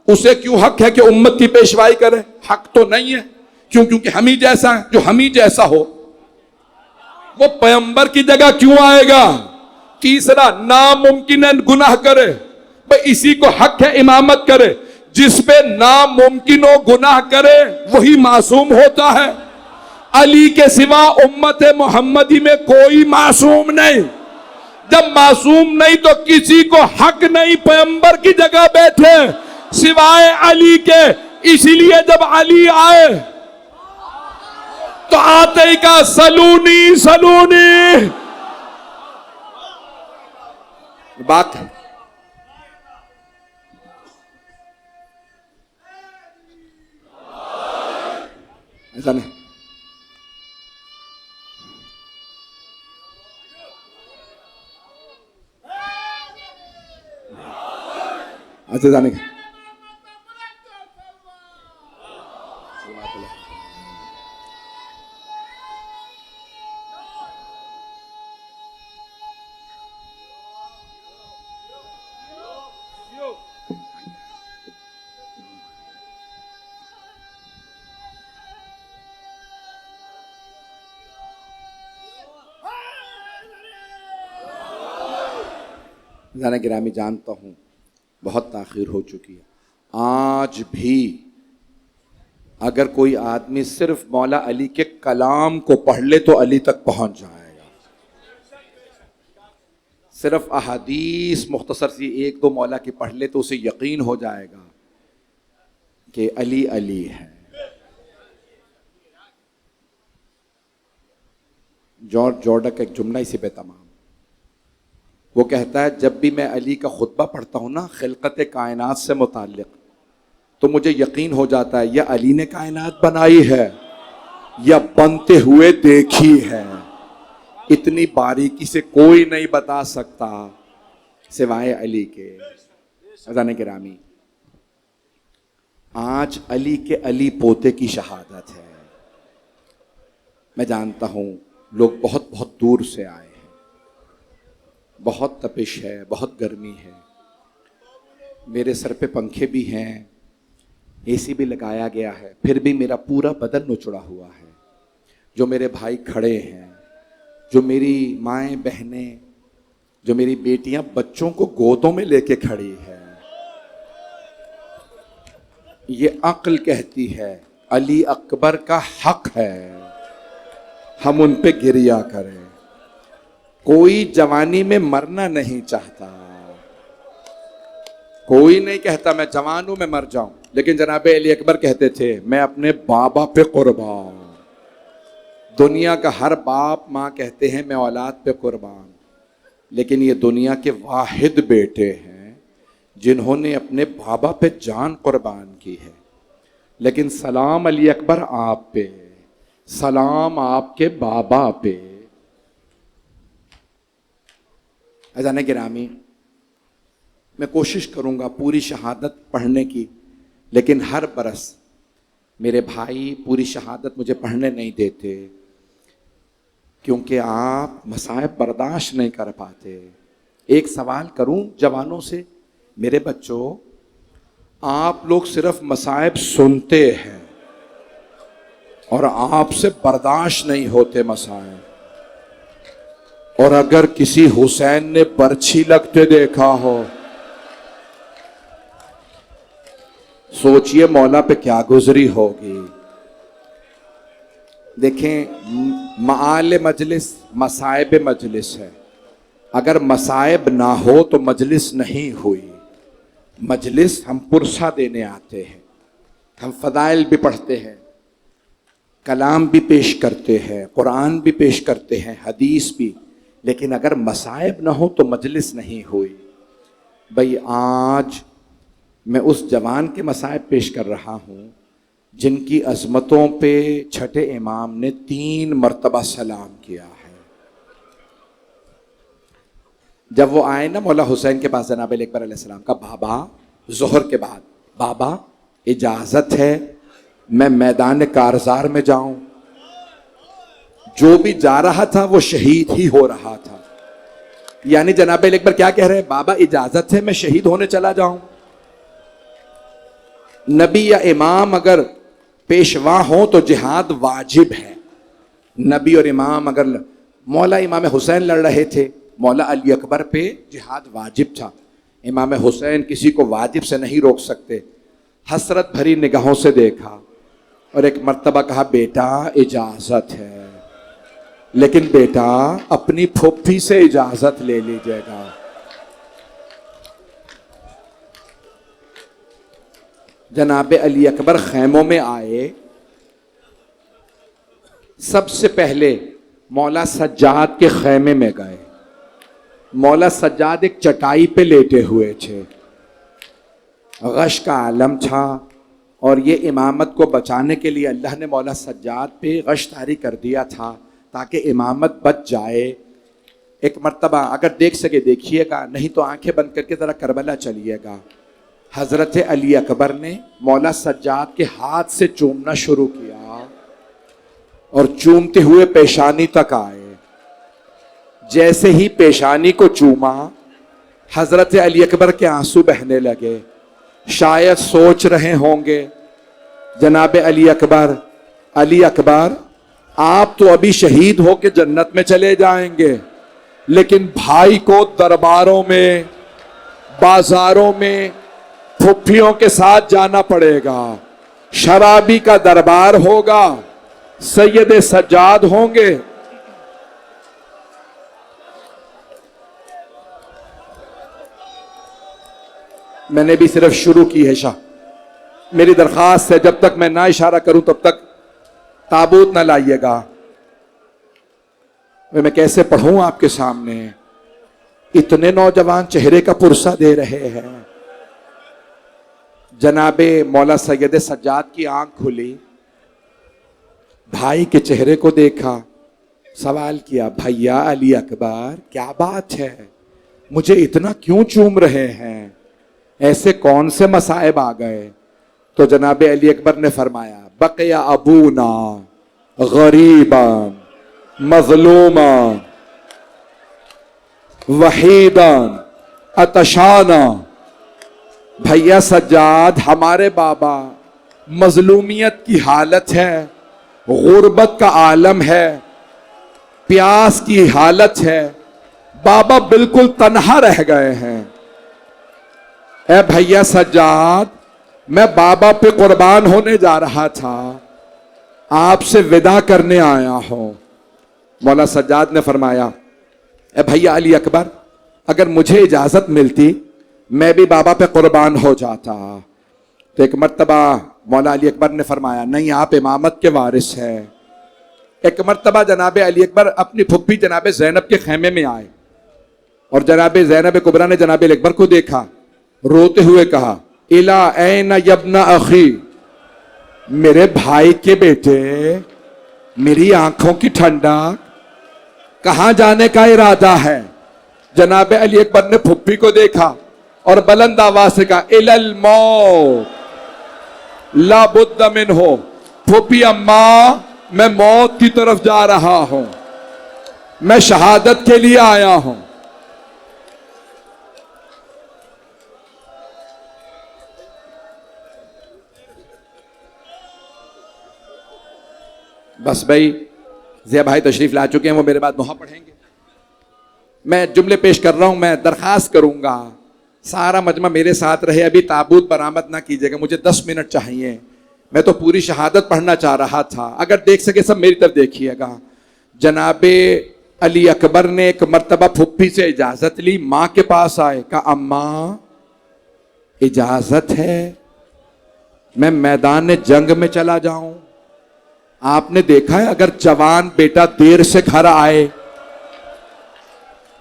اسے کیوں حق ہے کہ امت کی پیشوائی کرے؟ حق تو نہیں ہے. کیوں؟ کیونکہ ہم ہی جیسا ہے. جو ہم ہی جیسا ہو وہ پیغمبر کی جگہ کیوں آئے گا؟ تیسرا، ناممکن ہے گناہ کرے، بھئی اسی کو حق ہے امامت کرے. جس پہ ناممکن ہو گناہ کرے وہی معصوم ہوتا ہے. علی کے سوا امت محمدی میں کوئی معصوم نہیں. جب معصوم نہیں تو کسی کو حق نہیں پیغمبر کی جگہ بیٹھے سوائے علی کے. اسی لیے جب علی آئے تو آتے ہی کہا سلونی سلونی. بات ہے ایسا نہیں. اچھا جانے کا جانا گرامی جانتا ہوں بہت تاخیر ہو چکی ہے. آج بھی اگر کوئی آدمی صرف مولا علی کے کلام کو پڑھ لے تو علی تک پہنچ جائے گا. صرف احادیث مختصر سی ایک دو مولا کی پڑھ لے تو اسے یقین ہو جائے گا کہ علی علی ہے. جارج جارڈک ایک جملہ اسی پہ تمام. وہ کہتا ہے جب بھی میں علی کا خطبہ پڑھتا ہوں نا خلقت کائنات سے متعلق تو مجھے یقین ہو جاتا ہے یا علی نے کائنات بنائی ہے یا بنتے ہوئے دیکھی ہے. اتنی باریکی سے کوئی نہیں بتا سکتا سوائے علی کے. عزیزان گرامی آج علی کے علی پوتے کی شہادت ہے. میں جانتا ہوں لوگ بہت بہت دور سے آئے ہیں. بہت تپش ہے, بہت گرمی ہے. میرے سر پہ پنکھے بھی ہیں, اے سی بھی لگایا گیا ہے, پھر بھی میرا پورا بدن نچڑا ہوا ہے. جو میرے بھائی کھڑے ہیں, جو میری مائیں بہنیں, جو میری بیٹیاں بچوں کو گودوں میں لے کے کھڑی ہے, یہ عقل کہتی ہے علی اکبر کا حق ہے ہم ان پہ گریا کریں. کوئی جوانی میں مرنا نہیں چاہتا, کوئی نہیں کہتا میں جوان ہوں میں مر جاؤں, لیکن جناب علی اکبر کہتے تھے میں اپنے بابا پہ قربان. دنیا کا ہر باپ ماں کہتے ہیں میں اولاد پہ قربان, لیکن یہ دنیا کے واحد بیٹے ہیں جنہوں نے اپنے بابا پہ جان قربان کی ہے. لیکن سلام علی اکبر آپ پہ, سلام آپ کے بابا پہ. عزیزان گرامی میں کوشش کروں گا پوری شہادت پڑھنے کی, لیکن ہر برس میرے بھائی پوری شہادت مجھے پڑھنے نہیں دیتے کیونکہ آپ مصائب برداشت نہیں کر پاتے. ایک سوال کروں جوانوں سے, میرے بچوں آپ لوگ صرف مصائب سنتے ہیں اور آپ سے برداشت نہیں ہوتے مصائب. اور اگر کسی حسین نے برچھی لگتے دیکھا ہو سوچئے مولا پہ کیا گزری ہوگی. دیکھیں معال مجلس مصائب مجلس ہے. اگر مصائب نہ ہو تو مجلس نہیں ہوئی. مجلس ہم پرسہ دینے آتے ہیں, ہم فضائل بھی پڑھتے ہیں, کلام بھی پیش کرتے ہیں, قرآن بھی پیش کرتے ہیں, حدیث بھی, لیکن اگر مصائب نہ ہو تو مجلس نہیں ہوئی. بھئی آج میں اس جوان کے مصائب پیش کر رہا ہوں جن کی عظمتوں پہ چھٹے امام نے 3 مرتبہ سلام کیا ہے. جب وہ آئے نا مولا حسین کے پاس جناب علی اکبر علیہ السلام کا, بابا ظہر کے بعد, بابا اجازت ہے میں میدان کارزار میں جاؤں. جو بھی جا رہا تھا وہ شہید ہی ہو رہا تھا. یعنی جناب علی اکبر کیا کہہ رہے ہیں, بابا اجازت ہے میں شہید ہونے چلا جاؤں. نبی یا امام اگر پیشوا ہوں تو جہاد واجب ہے. نبی اور امام اگر مولا امام حسین لڑ رہے تھے, مولا علی اکبر پہ جہاد واجب تھا. امام حسین کسی کو واجب سے نہیں روک سکتے. حسرت بھری نگاہوں سے دیکھا اور ایک مرتبہ کہا بیٹا اجازت ہے. لیکن بیٹا اپنی پھوپھی سے اجازت لے لیجیے گا. جناب علی اکبر خیموں میں آئے. سب سے پہلے مولا سجاد کے خیمے میں گئے. مولا سجاد ایک چٹائی پہ لیٹے ہوئے تھے. غش کا عالم تھا اور یہ امامت کو بچانے کے لیے اللہ نے مولا سجاد پہ غش طاری کر دیا تھا تاکہ امامت بچ جائے. ایک مرتبہ اگر دیکھ سکے دیکھیے گا, نہیں تو آنکھیں بند کر کے ذرا کربلا چلیے گا. حضرت علی اکبر نے مولا سجاد کے ہاتھ سے چومنا شروع کیا اور چومتے ہوئے پیشانی تک آئے. جیسے ہی پیشانی کو چوما حضرت علی اکبر کے آنسو بہنے لگے. شاید سوچ رہے ہوں گے جناب علی اکبر آپ تو ابھی شہید ہو کے جنت میں چلے جائیں گے, لیکن بھائی کو درباروں میں, بازاروں میں پھپھیوں کے ساتھ جانا پڑے گا. شرابی کا دربار ہوگا, سید سجاد ہوں گے. میں نے بھی صرف شروع کی ہے شاہ. میری درخواست ہے جب تک میں نہ اشارہ کروں تب تک تابوت نہ لائیے گا. میں کیسے پڑھوں آپ کے سامنے؟ اتنے نوجوان چہرے کا پرسہ دے رہے ہیں. جناب مولا سید سجاد کی آنکھ کھلی, بھائی کے چہرے کو دیکھا, سوال کیا, بھیا علی اکبر کیا بات ہے, مجھے اتنا کیوں چوم رہے ہیں, ایسے کون سے مصائب آ گئے؟ تو جناب علی اکبر نے فرمایا, بقی ابونا غریبا مظلوما وحیدا عطشانا. بھیا سجاد ہمارے بابا مظلومیت کی حالت ہے, غربت کا عالم ہے, پیاس کی حالت ہے, بابا بالکل تنہا رہ گئے ہیں. اے بھیا سجاد میں بابا پہ قربان ہونے جا رہا تھا, آپ سے وداع کرنے آیا ہوں. مولا سجاد نے فرمایا, اے بھیا علی اکبر اگر مجھے اجازت ملتی میں بھی بابا پہ قربان ہو جاتا. تو ایک مرتبہ مولا علی اکبر نے فرمایا, نہیں آپ امامت کے وارث ہیں. ایک مرتبہ جناب علی اکبر اپنی پھپھی جناب زینب کے خیمے میں آئے اور جناب زینب کبریٰ نے جناب علی اکبر کو دیکھا, روتے ہوئے کہا, الا این یبن اخی, میرے بھائی کے بیٹے, میری آنکھوں کی ٹھنڈک, کہاں جانے کا ارادہ ہے؟ جناب علی اکبر نے پھپھی کو دیکھا اور بلند آواز سے کہا, الی الموت لا بد منہ. پھپھی اماں میں موت کی طرف جا رہا ہوں, میں شہادت کے لیے آیا ہوں. بس بھائی ضیاء بھائی تشریف لا چکے ہیں, وہ میرے بعد وہاں پڑھیں گے. میں جملے پیش کر رہا ہوں, میں درخواست کروں گا سارا مجمع میرے ساتھ رہے. ابھی تابوت برآمد نہ کیجیے گا, مجھے 10 منٹ چاہیے. میں تو پوری شہادت پڑھنا چاہ رہا تھا. اگر دیکھ سکے سب میری طرف دیکھیے گا. جناب علی اکبر نے ایک مرتبہ پھپھی سے اجازت لی, ماں کے پاس آئے, کہا اماں اجازت ہے میں میدان جنگ میں چلا جاؤں؟ آپ نے دیکھا ہے اگر جوان بیٹا دیر سے گھر آئے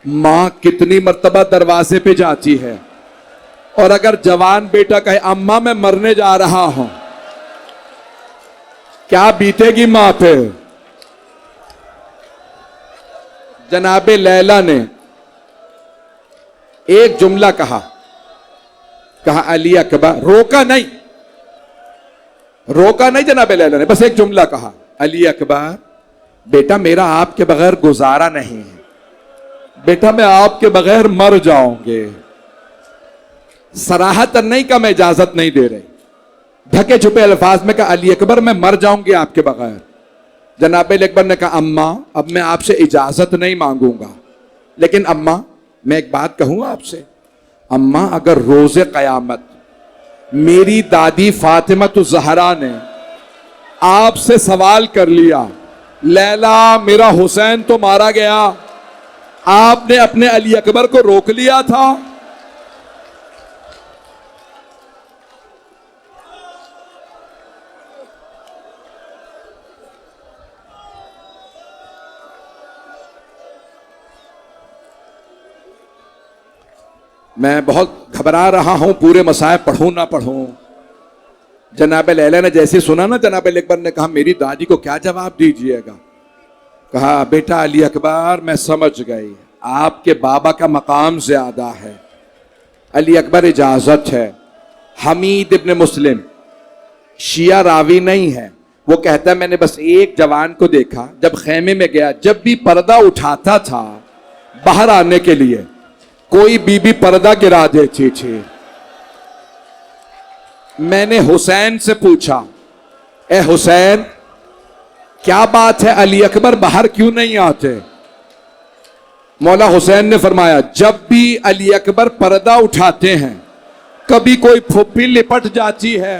ماں کتنی مرتبہ دروازے پہ جاتی ہے, اور اگر جوان بیٹا کہے اماں میں مرنے جا رہا ہوں, کیا بیتے گی ماں پہ؟ جناب لیلا نے ایک جملہ کہا علی اکبر, روکا نہیں جناب لیلا نے, بس ایک جملہ کہا, علی اکبر بیٹا میرا آپ کے بغیر گزارا نہیں ہے, بیٹا میں آپ کے بغیر مر جاؤں گے. صراحتاً نہیں کہا میں اجازت نہیں دے رہے, ڈھکے چھپے الفاظ میں کہا علی اکبر میں مر جاؤں گی آپ کے بغیر. جناب علی اکبر نے کہا اماں اب میں آپ سے اجازت نہیں مانگوں گا, لیکن اماں میں ایک بات کہوں آپ سے, اماں اگر روز قیامت میری دادی فاطمہ الزہرا نے آپ سے سوال کر لیا لیلا میرا حسین تو مارا گیا، آپ نے اپنے علی اکبر کو روک لیا تھا۔ میں بہت گھبرا رہا ہوں، پورے مصائب پڑھوں نہ پڑھوں۔ جناب لیلا نے جیسے سنا نا، جناب علی اکبر نے کہا میری دادی کو کیا جواب دیجئے گا؟ کہا بیٹا علی اکبر میں سمجھ گئی، آپ کے بابا کا مقام زیادہ ہے۔ علی اکبر اجازت ہے۔ حمید ابن مسلم شیعہ راوی نہیں ہے، وہ کہتا ہے میں نے بس ایک جوان کو دیکھا، جب خیمے میں گیا جب بھی پردہ اٹھاتا تھا باہر آنے کے لیے کوئی بی بی پردہ گرا دیتی تھی۔ میں نے حسین سے پوچھا اے حسین کیا بات ہے، علی اکبر باہر کیوں نہیں آتے؟ مولا حسین نے فرمایا جب بھی علی اکبر پردہ اٹھاتے ہیں کبھی کوئی پھوپھی لپٹ جاتی ہے،